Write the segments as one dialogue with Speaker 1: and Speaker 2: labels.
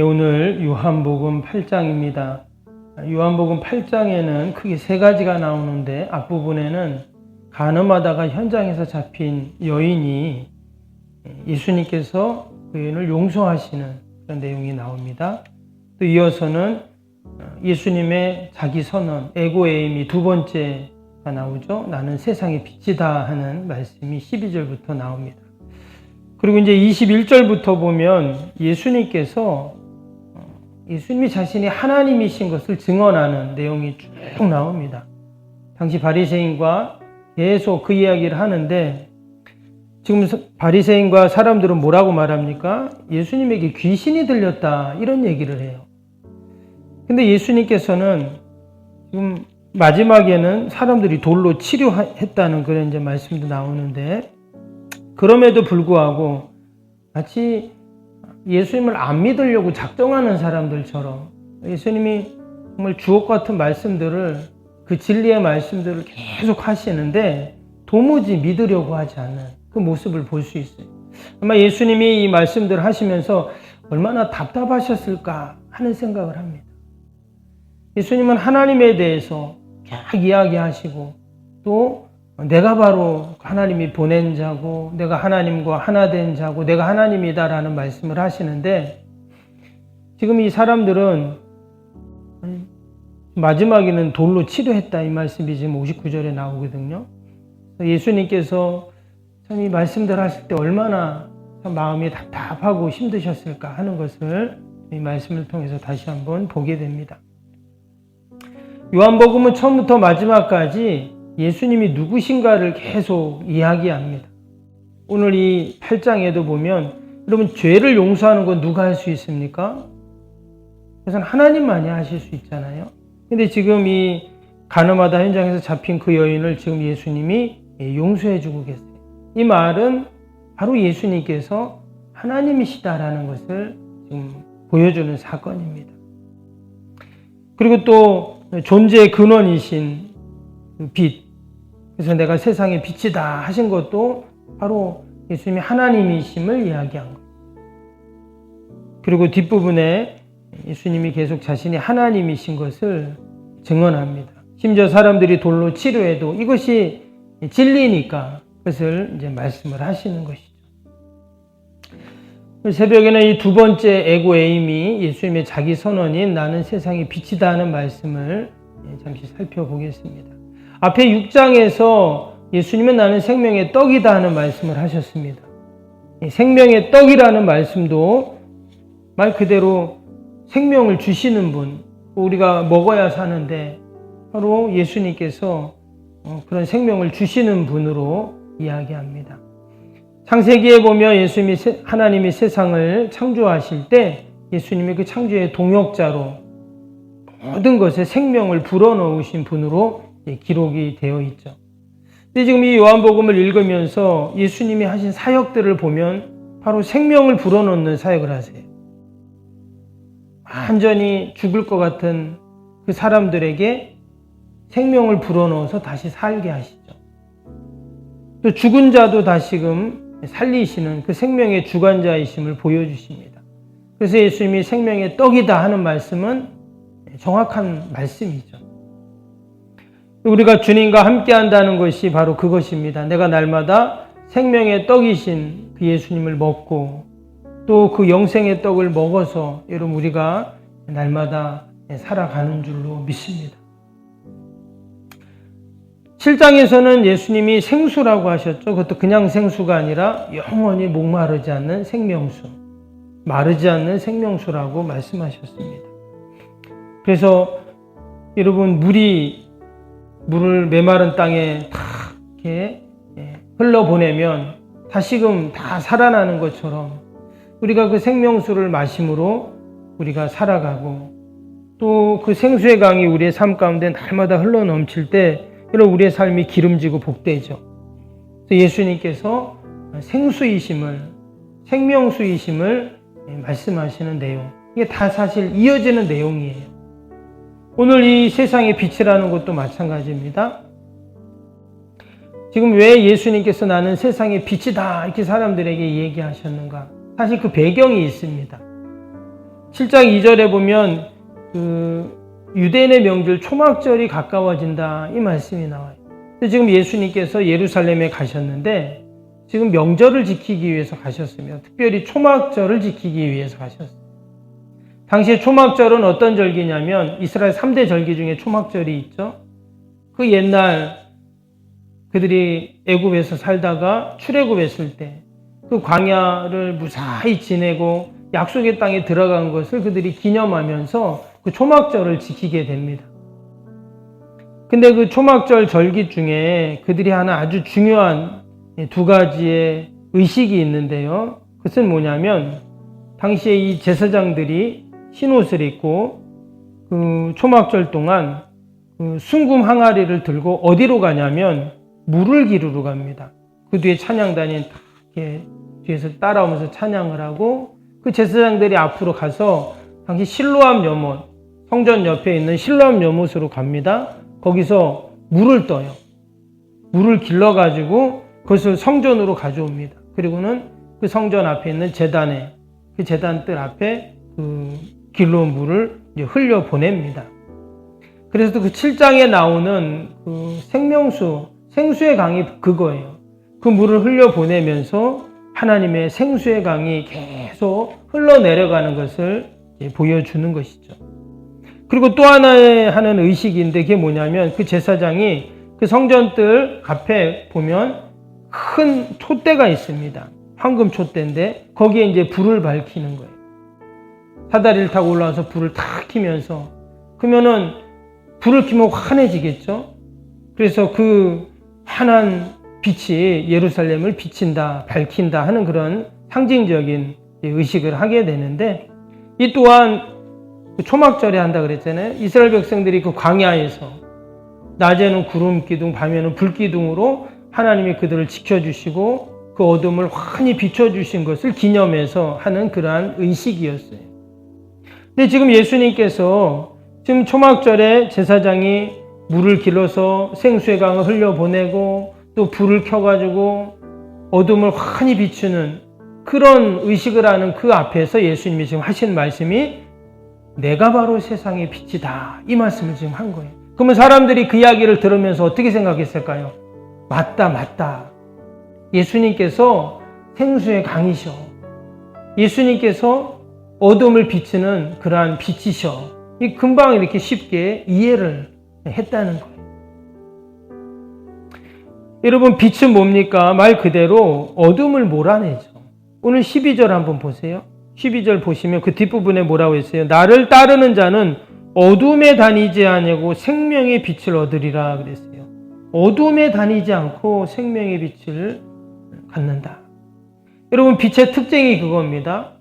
Speaker 1: 오늘 요한복음 8장입니다. 요한복음 8장에는 크게 세 가지가 나오는데 앞부분에는 간음하다가 현장에서 잡힌 여인이 예수님께서 그 여인을 용서하시는 그런 내용이 나옵니다. 또 이어서는 예수님의 자기 선언, 에고에임이 두 번째가 나오죠. 나는 세상의 빛이다 하는 말씀이 12절부터 나옵니다. 그리고 이제 21절부터 보면 예수님이 자신이 하나님이신 것을 증언하는 내용이 쭉 나옵니다. 당시 바리새인과 계속 그 이야기를 하는데 지금 바리새인과 사람들은 뭐라고 말합니까? 예수님에게 귀신이 들렸다 이런 얘기를 해요. 근데 예수님께서는 지금 마지막에는 사람들이 돌로 치료했다는 그런 이제 말씀도 나오는데 그럼에도 불구하고 마치 예수님을 안 믿으려고 작정하는 사람들처럼 예수님이 정말 주옥 같은 말씀들을 그 진리의 말씀들을 계속 하시는데 도무지 믿으려고 하지 않는 그 모습을 볼 수 있어요. 아마 예수님이 이 말씀들을 하시면서 얼마나 답답하셨을까 하는 생각을 합니다. 예수님은 하나님에 대해서 쫙 이야기하시고 또 내가 바로 하나님이 보낸 자고 내가 하나님과 하나 된 자고 내가 하나님이다라는 말씀을 하시는데 지금 이 사람들은 마지막에는 돌로 치료했다 이 말씀이 지금 59절에 나오거든요. 예수님께서 참 이 말씀들 하실 때 얼마나 참 마음이 답답하고 힘드셨을까 하는 것을 이 말씀을 통해서 다시 한번 보게 됩니다. 요한복음은 처음부터 마지막까지 예수님이 누구신가를 계속 이야기합니다. 오늘 이 8장에도 보면 여러분 죄를 용서하는 건 누가 할 수 있습니까? 그것은 하나님만이 하실 수 있잖아요. 근데 지금 이 간음하다 현장에서 잡힌 그 여인을 지금 예수님이 용서해 주고 계세요. 이 말은 바로 예수님께서 하나님이시다라는 것을 지금 보여주는 사건입니다. 그리고 또 존재의 근원이신 그 빛, 그래서 내가 세상의 빛이다 하신 것도 바로 예수님이 하나님이심을 이야기한 거예요. 그리고 뒷부분에 예수님이 계속 자신이 하나님이신 것을 증언합니다. 심지어 사람들이 돌로 치료해도 이것이 진리니까 그것을 이제 말씀을 하시는 것이죠. 새벽에는 이 두 번째 에고에임이 예수님의 자기 선언인 나는 세상의 빛이다 하는 말씀을 잠시 살펴보겠습니다. 앞에 6장에서 예수님은 나는 생명의 떡이다 하는 말씀을 하셨습니다. 생명의 떡이라는 말씀도 말 그대로 생명을 주시는 분, 우리가 먹어야 사는데 바로 예수님께서 그런 생명을 주시는 분으로 이야기합니다. 창세기에 보면 하나님이 세상을 창조하실 때 예수님이 그 창조의 동역자로 모든 것에 생명을 불어넣으신 분으로 기록이 되어 있죠. 근데 지금 이 요한복음을 읽으면서 예수님이 하신 사역들을 보면 바로 생명을 불어넣는 사역을 하세요. 완전히 죽을 것 같은 그 사람들에게 생명을 불어넣어서 다시 살게 하시죠. 또 죽은 자도 다시금 살리시는 그 생명의 주관자이심을 보여주십니다. 그래서 예수님이 생명의 떡이다 하는 말씀은 정확한 말씀이죠. 우리가 주님과 함께 한다는 것이 바로 그것입니다. 내가 날마다 생명의 떡이신 그 예수님을 먹고 또 그 영생의 떡을 먹어서 여러분 우리가 날마다 살아가는 줄로 믿습니다. 7장에서는 예수님이 생수라고 하셨죠. 그것도 그냥 생수가 아니라 영원히 목마르지 않는 생명수, 마르지 않는 생명수라고 말씀하셨습니다. 그래서 여러분 물을 메마른 땅에 다 이렇게 흘러보내면 다시금 다 살아나는 것처럼 우리가 그 생명수를 마심으로 우리가 살아가고 또 그 생수의 강이 우리의 삶 가운데 날마다 흘러넘칠 때 여러분 우리의 삶이 기름지고 복되죠. 그래서 예수님께서 생명수이심을 말씀하시는 내용, 이게 다 사실 이어지는 내용이에요. 오늘 이 세상의 빛이라는 것도 마찬가지입니다. 지금 왜 예수님께서 나는 세상의 빛이다 이렇게 사람들에게 얘기하셨는가? 사실 그 배경이 있습니다. 7장 2절에 보면 유대인의 명절 초막절이 가까워진다 이 말씀이 나와요. 지금 예수님께서 예루살렘에 가셨는데 지금 명절을 지키기 위해서 가셨으며 특별히 초막절을 지키기 위해서 가셨어요. 당시에 초막절은 어떤 절기냐면 이스라엘 3대 절기 중에 초막절이 있죠. 그 옛날 그들이 애굽에서 살다가 출애굽했을 때 그 광야를 무사히 지내고 약속의 땅에 들어간 것을 그들이 기념하면서 그 초막절을 지키게 됩니다. 근데 그 초막절 절기 중에 그들이 하는 아주 중요한 두 가지의 의식이 있는데요. 그것은 뭐냐면 당시에 이 제사장들이 흰옷을 입고 그 초막절 동안 그 순금 항아리를 들고 어디로 가냐면 물을 기르러 갑니다. 그 뒤에 찬양단이 이렇게 뒤에서 따라오면서 찬양을 하고 그 제사장들이 앞으로 가서 당시 실로암 연못, 성전 옆에 있는 실로암 연못으로 갑니다. 거기서 물을 떠요. 물을 길러가지고 그것을 성전으로 가져옵니다. 그리고는 그 성전 앞에 있는 제단에, 그 제단들 앞에 그 길러온 물을 이제 흘려 보냅니다. 그래서 그 7장에 나오는 그 생수의 강이 그거예요. 그 물을 흘려 보내면서 하나님의 생수의 강이 계속 흘러내려가는 것을 보여주는 것이죠. 그리고 또 하나의 하는 의식인데 그게 뭐냐면 그 제사장이 그 성전뜰 앞에 보면 큰 촛대가 있습니다. 황금 촛대인데 거기에 이제 불을 밝히는 거예요. 사다리를 타고 올라와서 불을 탁 켜면서 그러면은 불을 켜면 환해지겠죠. 그래서 그 환한 빛이 예루살렘을 비친다, 밝힌다 하는 그런 상징적인 의식을 하게 되는데 이 또한 초막절에 한다 그랬잖아요. 이스라엘 백성들이 그 광야에서 낮에는 구름 기둥, 밤에는 불 기둥으로 하나님이 그들을 지켜주시고 그 어둠을 환히 비춰주신 것을 기념해서 하는 그러한 의식이었어요. 근데 지금 예수님께서 지금 초막절에 제사장이 물을 길러서 생수의 강을 흘려보내고 또 불을 켜가지고 어둠을 환히 비추는 그런 의식을 하는 그 앞에서 예수님이 지금 하신 말씀이 내가 바로 세상의 빛이다. 이 말씀을 지금 한 거예요. 그러면 사람들이 그 이야기를 들으면서 어떻게 생각했을까요? 맞다. 예수님께서 생수의 강이셔. 예수님께서 어둠을 비추는 그러한 빛이셔. 금방 이렇게 쉽게 이해를 했다는 거예요. 여러분, 빛은 뭡니까? 말 그대로 어둠을 몰아내죠. 오늘 12절 한번 보세요. 12절 보시면 그 뒷부분에 뭐라고 했어요? 나를 따르는 자는 어둠에 다니지 아니하고 생명의 빛을 얻으리라 그랬어요. 어둠에 다니지 않고 생명의 빛을 갖는다. 여러분, 빛의 특징이 그겁니다.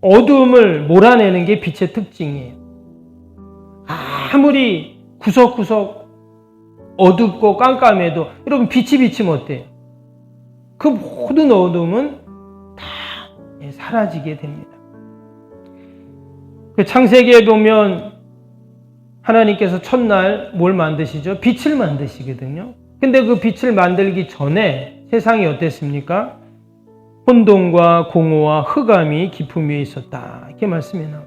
Speaker 1: 어둠을 몰아내는 게 빛의 특징이에요. 아무리 구석구석 어둡고 깜깜해도 여러분 빛이 비치면 어때요? 그 모든 어둠은 다 사라지게 됩니다. 그 창세기에 보면 하나님께서 첫날 뭘 만드시죠? 빛을 만드시거든요. 근데 그 빛을 만들기 전에 세상이 어땠습니까? 혼돈과 공허와 흑암이 깊음 위에 있었다. 이렇게 말씀이 나와요.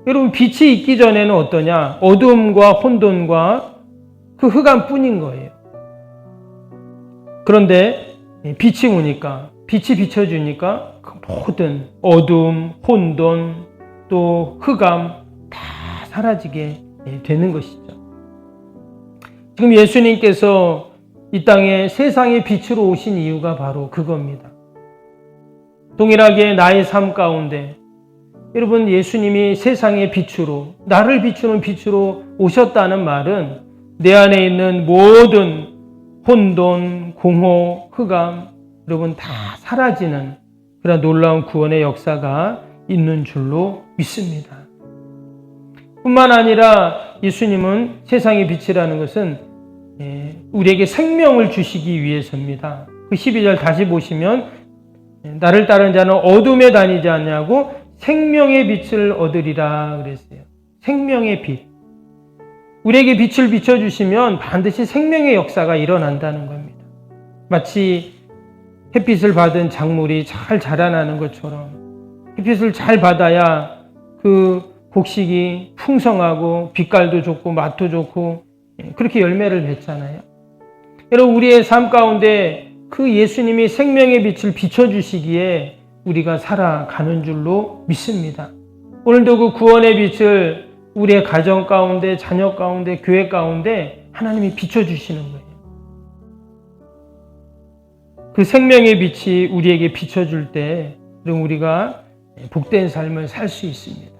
Speaker 1: 여러분, 빛이 있기 전에는 어떠냐? 어둠과 혼돈과 그 흑암뿐인 거예요. 그런데 빛이 오니까, 빛이 비춰주니까 그 모든 어둠, 혼돈, 또 흑암 다 사라지게 되는 것이죠. 지금 예수님께서 이 땅에 세상의 빛으로 오신 이유가 바로 그겁니다. 동일하게 나의 삶 가운데 여러분, 예수님이 세상의 빛으로, 나를 비추는 빛으로 오셨다는 말은 내 안에 있는 모든 혼돈, 공허, 흑암, 여러분 다 사라지는 그런 놀라운 구원의 역사가 있는 줄로 믿습니다. 뿐만 아니라 예수님은 세상의 빛이라는 것은 우리에게 생명을 주시기 위해서입니다. 그 12절 다시 보시면 나를 따르는 자는 어둠에 다니지 않냐고 생명의 빛을 얻으리라 그랬어요. 생명의 빛. 우리에게 빛을 비춰주시면 반드시 생명의 역사가 일어난다는 겁니다. 마치 햇빛을 받은 작물이 잘 자라나는 것처럼 햇빛을 잘 받아야 그 곡식이 풍성하고 빛깔도 좋고 맛도 좋고 그렇게 열매를 맺잖아요. 여러분, 우리의 삶 가운데 그 예수님이 생명의 빛을 비춰주시기에 우리가 살아가는 줄로 믿습니다. 오늘도 그 구원의 빛을 우리의 가정 가운데, 자녀 가운데, 교회 가운데 하나님이 비춰주시는 거예요. 그 생명의 빛이 우리에게 비춰줄 때 우리가 복된 삶을 살 수 있습니다.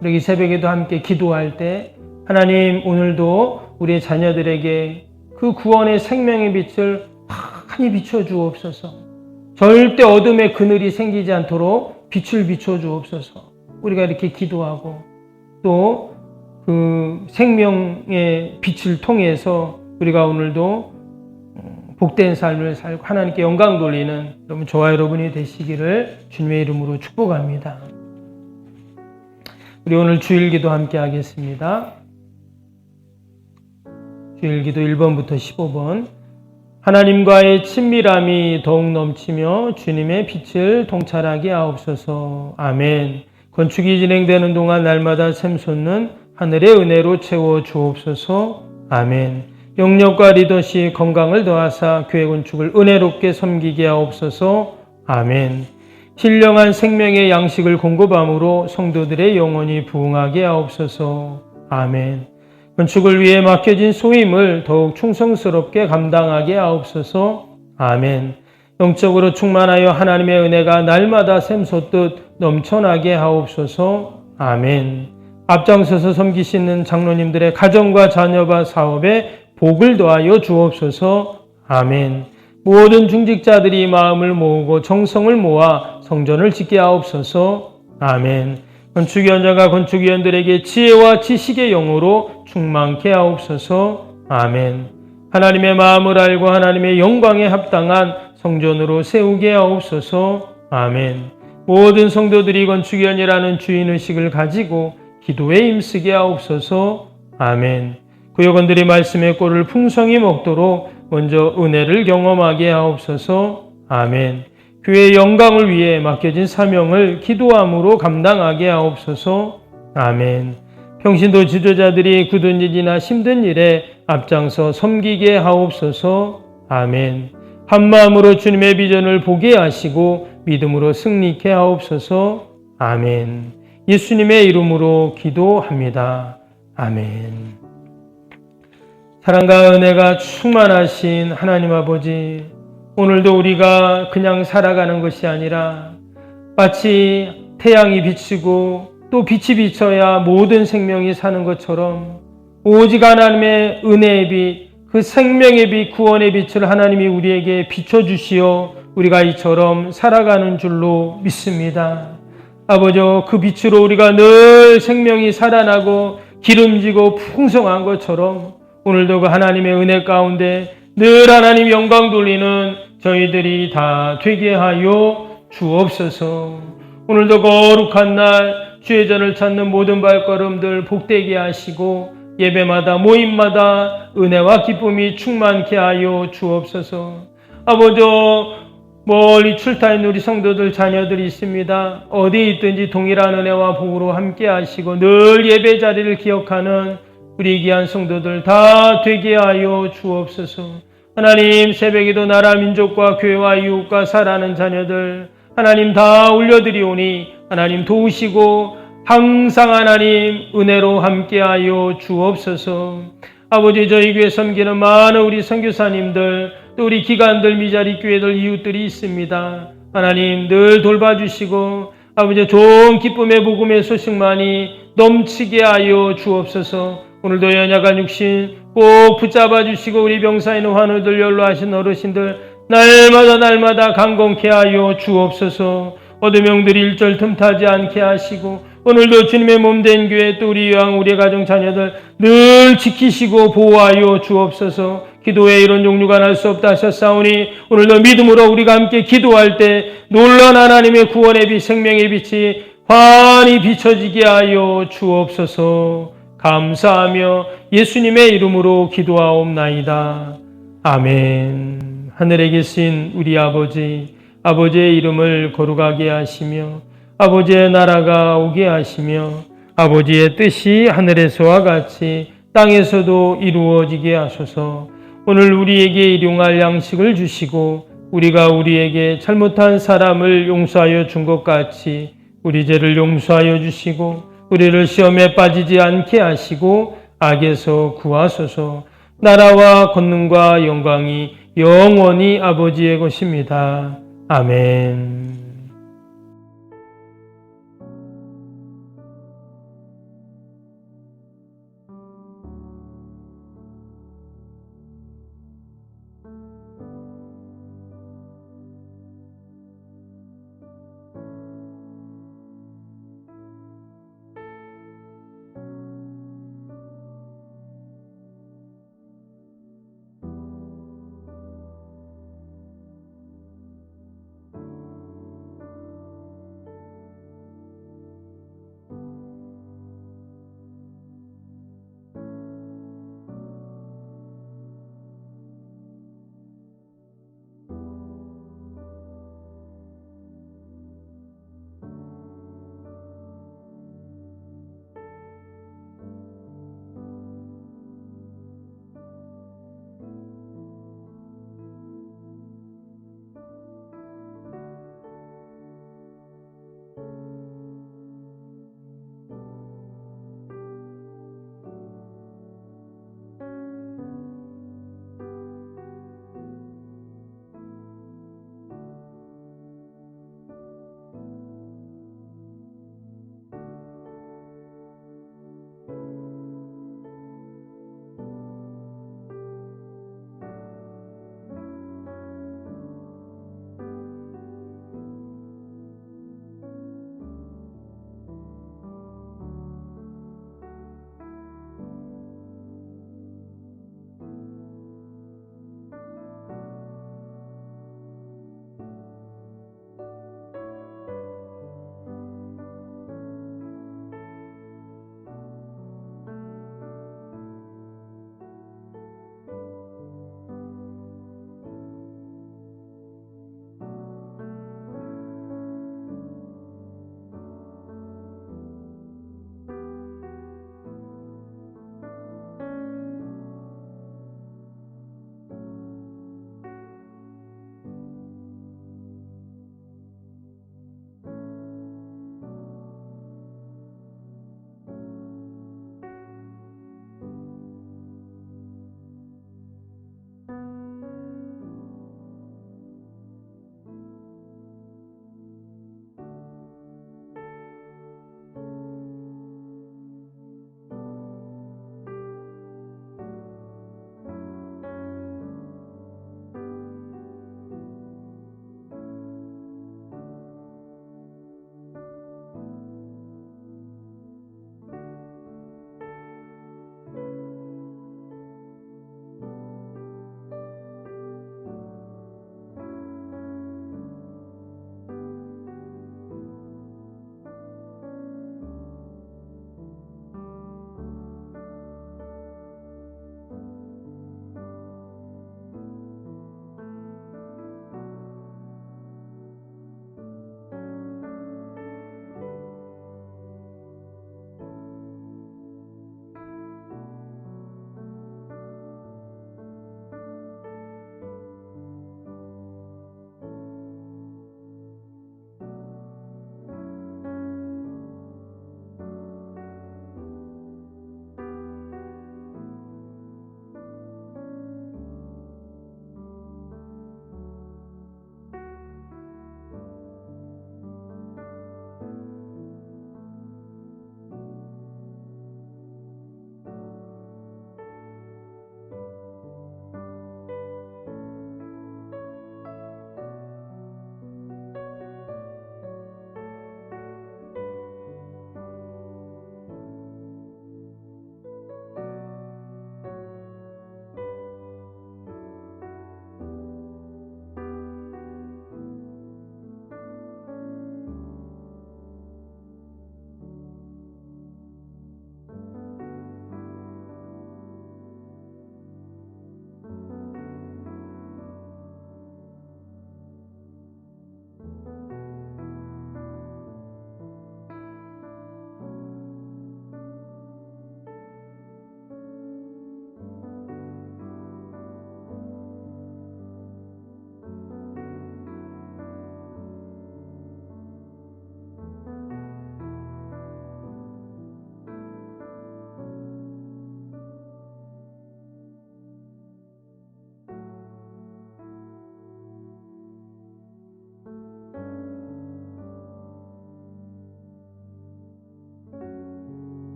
Speaker 1: 우리 새벽에도 함께 기도할 때 하나님, 오늘도 우리의 자녀들에게 그 구원의 생명의 빛을 환히 비춰주옵소서. 절대 어둠의 그늘이 생기지 않도록 빛을 비춰주옵소서. 우리가 이렇게 기도하고 또 그 생명의 빛을 통해서 우리가 오늘도 복된 삶을 살고 하나님께 영광 돌리는 여러분, 저와 여러분이 되시기를 주님의 이름으로 축복합니다. 우리 오늘 주일기도 함께 하겠습니다. 주일기도 1번부터 15번. 하나님과의 친밀함이 더욱 넘치며 주님의 빛을 통찰하게 하옵소서. 아멘. 건축이 진행되는 동안 날마다 샘솟는 하늘의 은혜로 채워 주옵소서. 아멘. 영역과 리더십 건강을 더하사 교회 건축을 은혜롭게 섬기게 하옵소서. 아멘. 신령한 생명의 양식을 공급함으로 성도들의 영혼이 부흥하게 하옵소서. 아멘. 건축을 위해 맡겨진 소임을 더욱 충성스럽게 감당하게 하옵소서. 아멘. 영적으로 충만하여 하나님의 은혜가 날마다 샘솟듯 넘쳐나게 하옵소서. 아멘. 앞장서서 섬기시는 장로님들의 가정과 자녀와 사업에 복을 더하여 주옵소서. 아멘. 모든 중직자들이 마음을 모으고 정성을 모아 성전을 짓게 하옵소서. 아멘. 건축위원장과 건축위원들에게 지혜와 지식의 영으로 충만케 하옵소서. 아멘. 하나님의 마음을 알고 하나님의 영광에 합당한 성전으로 세우게 하옵소서. 아멘. 모든 성도들이 건축위원이라는 주인의식을 가지고 기도에 힘쓰게 하옵소서. 아멘. 구역원들이 말씀의 꼴을 풍성히 먹도록 먼저 은혜를 경험하게 하옵소서. 아멘. 교회의 영광을 위해 맡겨진 사명을 기도함으로 감당하게 하옵소서. 아멘. 평신도 지도자들이 굳은 일이나 힘든 일에 앞장서 섬기게 하옵소서. 아멘. 한마음으로 주님의 비전을 보게 하시고 믿음으로 승리케 하옵소서. 아멘. 예수님의 이름으로 기도합니다. 아멘. 사랑과 은혜가 충만하신 하나님 아버지, 오늘도 우리가 그냥 살아가는 것이 아니라 마치 태양이 비치고 또 빛이 비쳐야 모든 생명이 사는 것처럼 오직 하나님의 은혜의 빛, 그 생명의 빛, 구원의 빛을 하나님이 우리에게 비춰주시어 우리가 이처럼 살아가는 줄로 믿습니다. 아버지, 그 빛으로 우리가 늘 생명이 살아나고 기름지고 풍성한 것처럼 오늘도 그 하나님의 은혜 가운데 늘 하나님 영광 돌리는 저희들이 다 되게 하여 주옵소서. 오늘도 거룩한 날 주의 전을 찾는 모든 발걸음들 복되게 하시고 예배마다 모임마다 은혜와 기쁨이 충만케 하여 주옵소서. 아버지, 멀리 출타인 우리 성도들 자녀들이 있습니다. 어디에 있든지 동일한 은혜와 복으로 함께 하시고 늘 예배 자리를 기억하는 우리 귀한 성도들 다 되게 하여 주옵소서. 하나님, 새벽에도 나라 민족과 교회와 이웃과 사랑하는 자녀들 하나님 다 올려드리오니 하나님 도우시고 항상 하나님 은혜로 함께하여 주옵소서. 아버지, 저희 교회 섬기는 많은 우리 선교사님들 또 우리 기관들, 미자리 교회들, 이웃들이 있습니다. 하나님 늘 돌봐주시고 아버지 좋은 기쁨의 복음의 소식만이 넘치게 하여 주옵소서. 오늘도 연약한 육신 꼭 붙잡아 주시고 우리 병사에 있는 환우들, 연로하신 어르신들 날마다 강건케 하여 주옵소서. 어둠 영들이 일절 틈타지 않게 하시고 오늘도 주님의 몸된 교회 또 우리 요양 우리의 가정 자녀들 늘 지키시고 보호하여 주옵소서. 기도에 이런 종류가 날 수 없다 하셨사오니 오늘도 믿음으로 우리가 함께 기도할 때 놀라운 하나님의 구원의 빛, 생명의 빛이 환히 비춰지게 하여 주옵소서. 감사하며 예수님의 이름으로 기도하옵나이다. 아멘. 하늘에 계신 우리 아버지, 아버지의 이름을 거룩하게 하시며 아버지의 나라가 오게 하시며 아버지의 뜻이 하늘에서와 같이 땅에서도 이루어지게 하소서. 오늘 우리에게 일용할 양식을 주시고 우리가 우리에게 잘못한 사람을 용서하여 준 것 같이 우리 죄를 용서하여 주시고 우리를 시험에 빠지지 않게 하시고 악에서 구하소서. 나라와 권능과 영광이 영원히 아버지의 것입니다. 아멘.